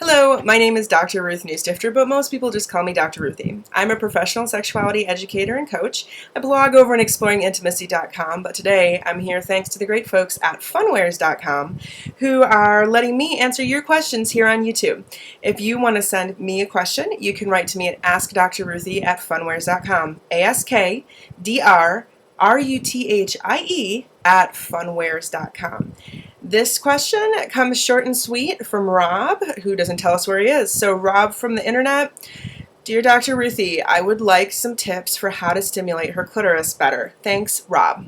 Hello, my name is Dr. Ruth Newstifter, but most people just call me Dr. Ruthie. I'm a professional sexuality educator and coach. I blog over at exploringintimacy.com, but today I'm here thanks to the great folks at funwares.com who are letting me answer your questions here on YouTube. If you want to send me a question, you can write to me at AskDrRuthie at funwares.com. AskDrRuthie at funwares.com. This question comes short and sweet from Rob, who doesn't tell us where he is. So Rob from the internet, Dear Dr. Ruthie, I would like some tips for how to stimulate her clitoris better. Thanks, Rob.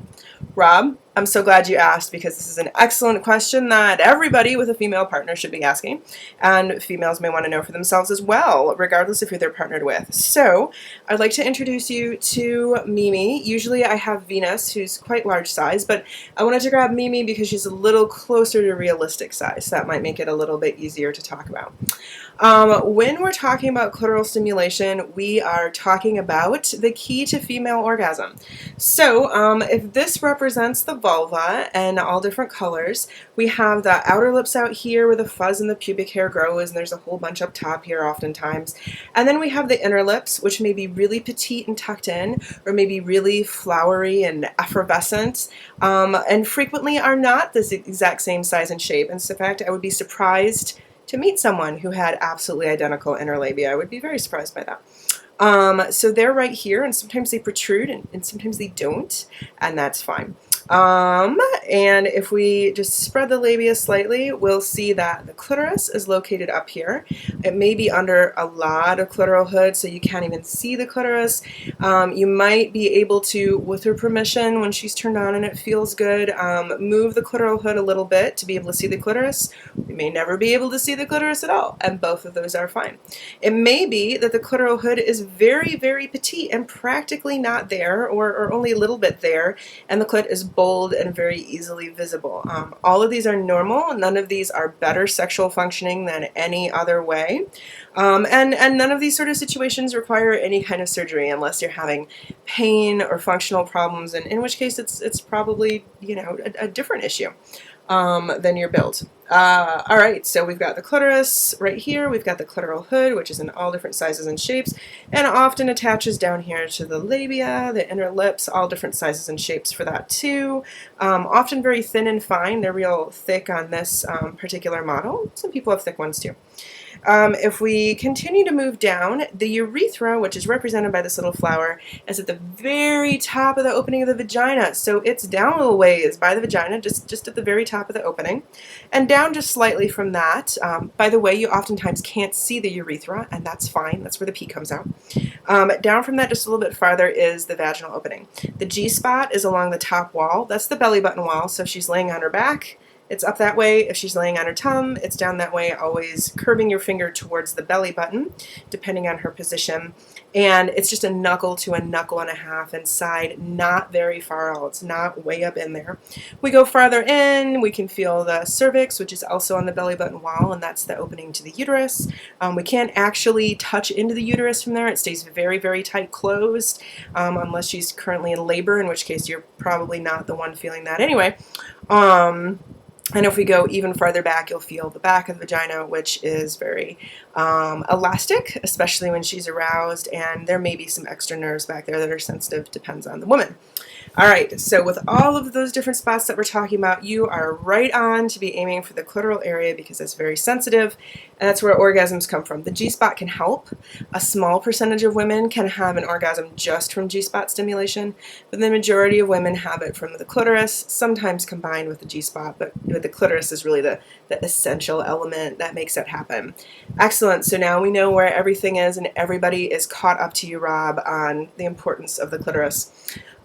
Rob, I'm so glad you asked because this is an excellent question that everybody with a female partner should be asking, and females may want to know for themselves as well, regardless of who they're partnered with. So I'd like to introduce you to Mimi. Usually I have Venus, who's quite large size, but I wanted to grab Mimi because she's a little closer to realistic size. So that might make it a little bit easier to talk about. When we're talking about clitoral stimulation, we are talking about the key to female orgasm. So if this represents the vulva and all different colors, we have the outer lips out here where the fuzz and the pubic hair grows, and there's a whole bunch up top here oftentimes. And then we have the inner lips, which may be really petite and tucked in, or maybe really flowery and effervescent, and frequently are not this exact same size and shape. And in fact, I would be surprised to meet someone who had absolutely identical inner labia. I would be very surprised by that. So they're right here, and sometimes they protrude and sometimes they don't, and that's fine. And if we just spread the labia slightly, we'll see that the clitoris is located up here. It may be under a lot of clitoral hood, so you can't even see the clitoris. You might be able to, with her permission, when she's turned on and it feels good, move the clitoral hood a little bit to be able to see the clitoris. We may never be able to see the clitoris at all, and both of those are fine. It may be that the clitoral hood is very, very petite and practically not there, or only a little bit there, and the clit is bold and very easily visible. All of these are normal. None of these are better sexual functioning than any other way. And none of these sort of situations require any kind of surgery unless you're having pain or functional problems, and in which case it's probably, you know, a different issue than your build. All right, so we've got the clitoris right here. We've got the clitoral hood, which is in all different sizes and shapes, and often attaches down here to the labia, the inner lips, all different sizes and shapes for that too. Often very thin and fine. They're real thick on this particular model. Some people have thick ones too. If we continue to move down, the urethra, which is represented by this little flower, is at the very top of the opening of the vagina. So it's down a little ways by the vagina, just at the very top of the opening, and down just slightly from that. By the way, you oftentimes can't see the urethra, and that's fine. That's where the pee comes out. Down from that just a little bit farther is the vaginal opening. The G-spot is along the top wall. That's the belly button wall, so if she's laying on her back, it's up that way. If she's laying on her tongue, it's down that way, always curving your finger towards the belly button, depending on her position. And it's just a knuckle to a knuckle and a half inside, not very far out. It's not way up in there. We go farther in, we can feel the cervix, which is also on the belly button wall, and that's the opening to the uterus. We can't actually touch into the uterus from there. It stays very, very tight closed, unless she's currently in labor, in which case you're probably not the one feeling that anyway. And if we go even farther back, you'll feel the back of the vagina, which is very elastic, especially when she's aroused, and there may be some extra nerves back there that are sensitive, depends on the woman. All right, so with all of those different spots that we're talking about, you are right on to be aiming for the clitoral area because it's very sensitive, and that's where orgasms come from. The G-spot can help. A small percentage of women can have an orgasm just from G-spot stimulation, but the majority of women have it from the clitoris, sometimes combined with the G-spot, but the clitoris is really the essential element that makes it happen. Excellent, so now we know where everything is, and everybody is caught up to you, Rob, on the importance of the clitoris.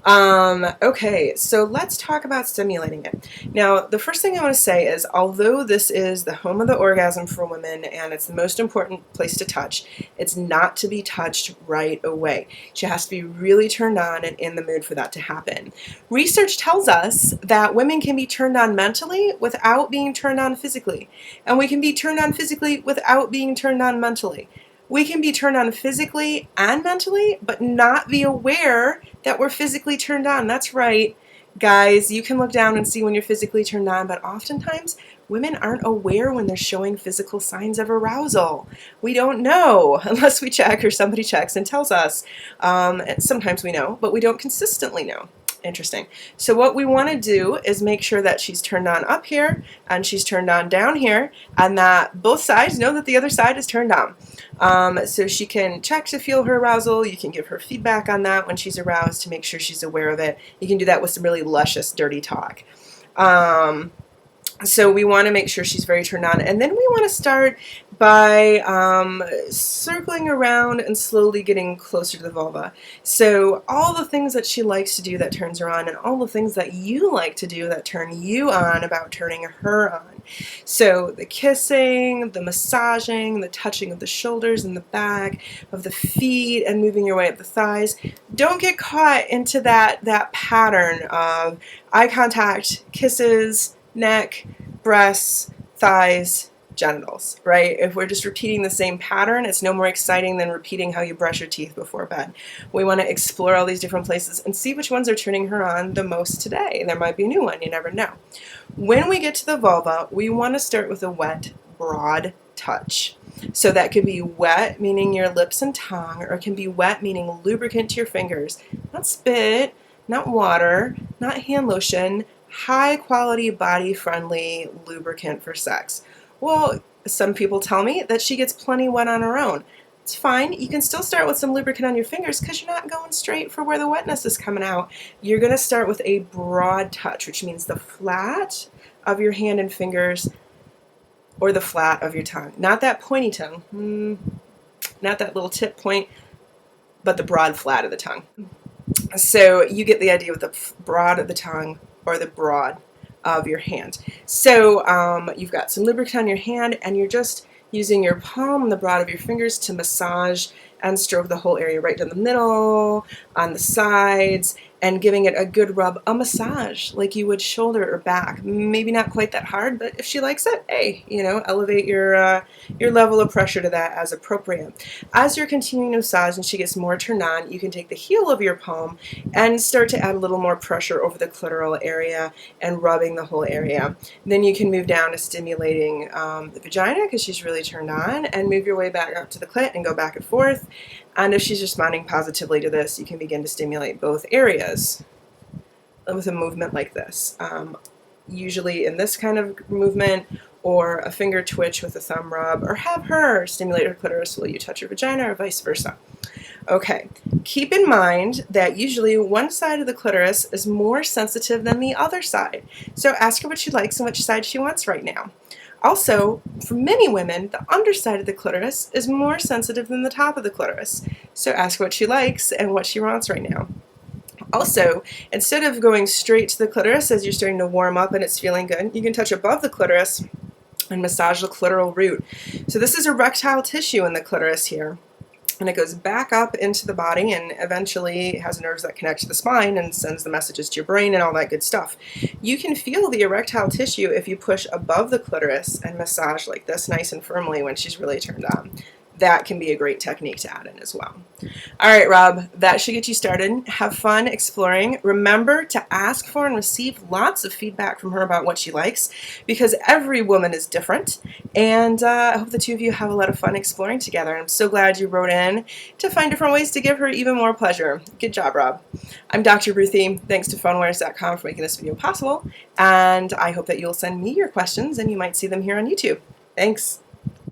Okay, so let's talk about stimulating it. Now, the first thing I want to say is, although this is the home of the orgasm for women and it's the most important place to touch, it's not to be touched right away. She has to be really turned on and in the mood for that to happen. Research tells us that women can be turned on mentally without being turned on physically, and we can be turned on physically without being turned on mentally. We can be turned on physically and mentally, but not be aware that we're physically turned on. That's right, guys. You can look down and see when you're physically turned on, but oftentimes women aren't aware when they're showing physical signs of arousal. We don't know unless we check or somebody checks and tells us. And sometimes we know, but we don't consistently know. Interesting. So what we want to do is make sure that she's turned on up here and she's turned on down here, and that both sides know that the other side is turned on. So she can check to feel her arousal. You can give her feedback on that when she's aroused to make sure she's aware of it. You can do that with some really luscious, dirty talk. So we want to make sure she's very turned on. And then we want to start by circling around and slowly getting closer to the vulva. So all the things that she likes to do that turns her on, and all the things that you like to do that turn you on about turning her on. So the kissing, the massaging, the touching of the shoulders and the back of the feet, and moving your way up the thighs. Don't get caught into that pattern of eye contact, kisses, neck, breasts, thighs, genitals, right? If we're just repeating the same pattern, it's no more exciting than repeating how you brush your teeth before bed. We want to explore all these different places and see which ones are turning her on the most today. There might be a new one, you never know. When we get to the vulva, we want to start with a wet, broad touch. So that could be wet, meaning your lips and tongue, or it can be wet, meaning lubricant to your fingers. Not spit, not water, not hand lotion, high quality, body friendly lubricant for sex. Well, some people tell me that she gets plenty wet on her own. It's fine. You can still start with some lubricant on your fingers because you're not going straight for where the wetness is coming out. You're going to start with a broad touch, which means the flat of your hand and fingers or the flat of your tongue. Not that pointy tongue, not that little tip point, but the broad flat of the tongue. So you get the idea with the broad of the tongue or the broad of your hand. So you've got some lubricant on your hand, and you're just using your palm and the broad of your fingers to massage and stroke the whole area, right down the middle, on the sides, and giving it a good rub, a massage, like you would shoulder or back. Maybe not quite that hard, but if she likes it, hey, elevate your level of pressure to that as appropriate. As you're continuing to massage and she gets more turned on, you can take the heel of your palm and start to add a little more pressure over the clitoral area and rubbing the whole area. Then you can move down to stimulating the vagina because she's really turned on, and move your way back up to the clit and go back and forth. And if she's responding positively to this, you can begin to stimulate both areas with a movement like this. Usually in this kind of movement, or a finger twitch with a thumb rub, or have her stimulate her clitoris while you touch her vagina, or vice versa. Okay, keep in mind that usually one side of the clitoris is more sensitive than the other side. So ask her what she likes and which side she wants right now. Also, for many women, the underside of the clitoris is more sensitive than the top of the clitoris. So ask her what she likes and what she wants right now. Also, instead of going straight to the clitoris as you're starting to warm up and it's feeling good, you can touch above the clitoris and massage the clitoral root. So this is erectile tissue in the clitoris here. And it goes back up into the body, and eventually it has nerves that connect to the spine and sends the messages to your brain and all that good stuff. You can feel the erectile tissue if you push above the clitoris and massage like this nice and firmly when she's really turned on. That can be a great technique to add in as well. All right, Rob, that should get you started. Have fun exploring. Remember to ask for and receive lots of feedback from her about what she likes, because every woman is different. And I hope the two of you have a lot of fun exploring together. I'm so glad you wrote in to find different ways to give her even more pleasure. Good job, Rob. I'm Dr. Ruthie. Thanks to funwares.com for making this video possible. And I hope that you'll send me your questions and you might see them here on YouTube. Thanks.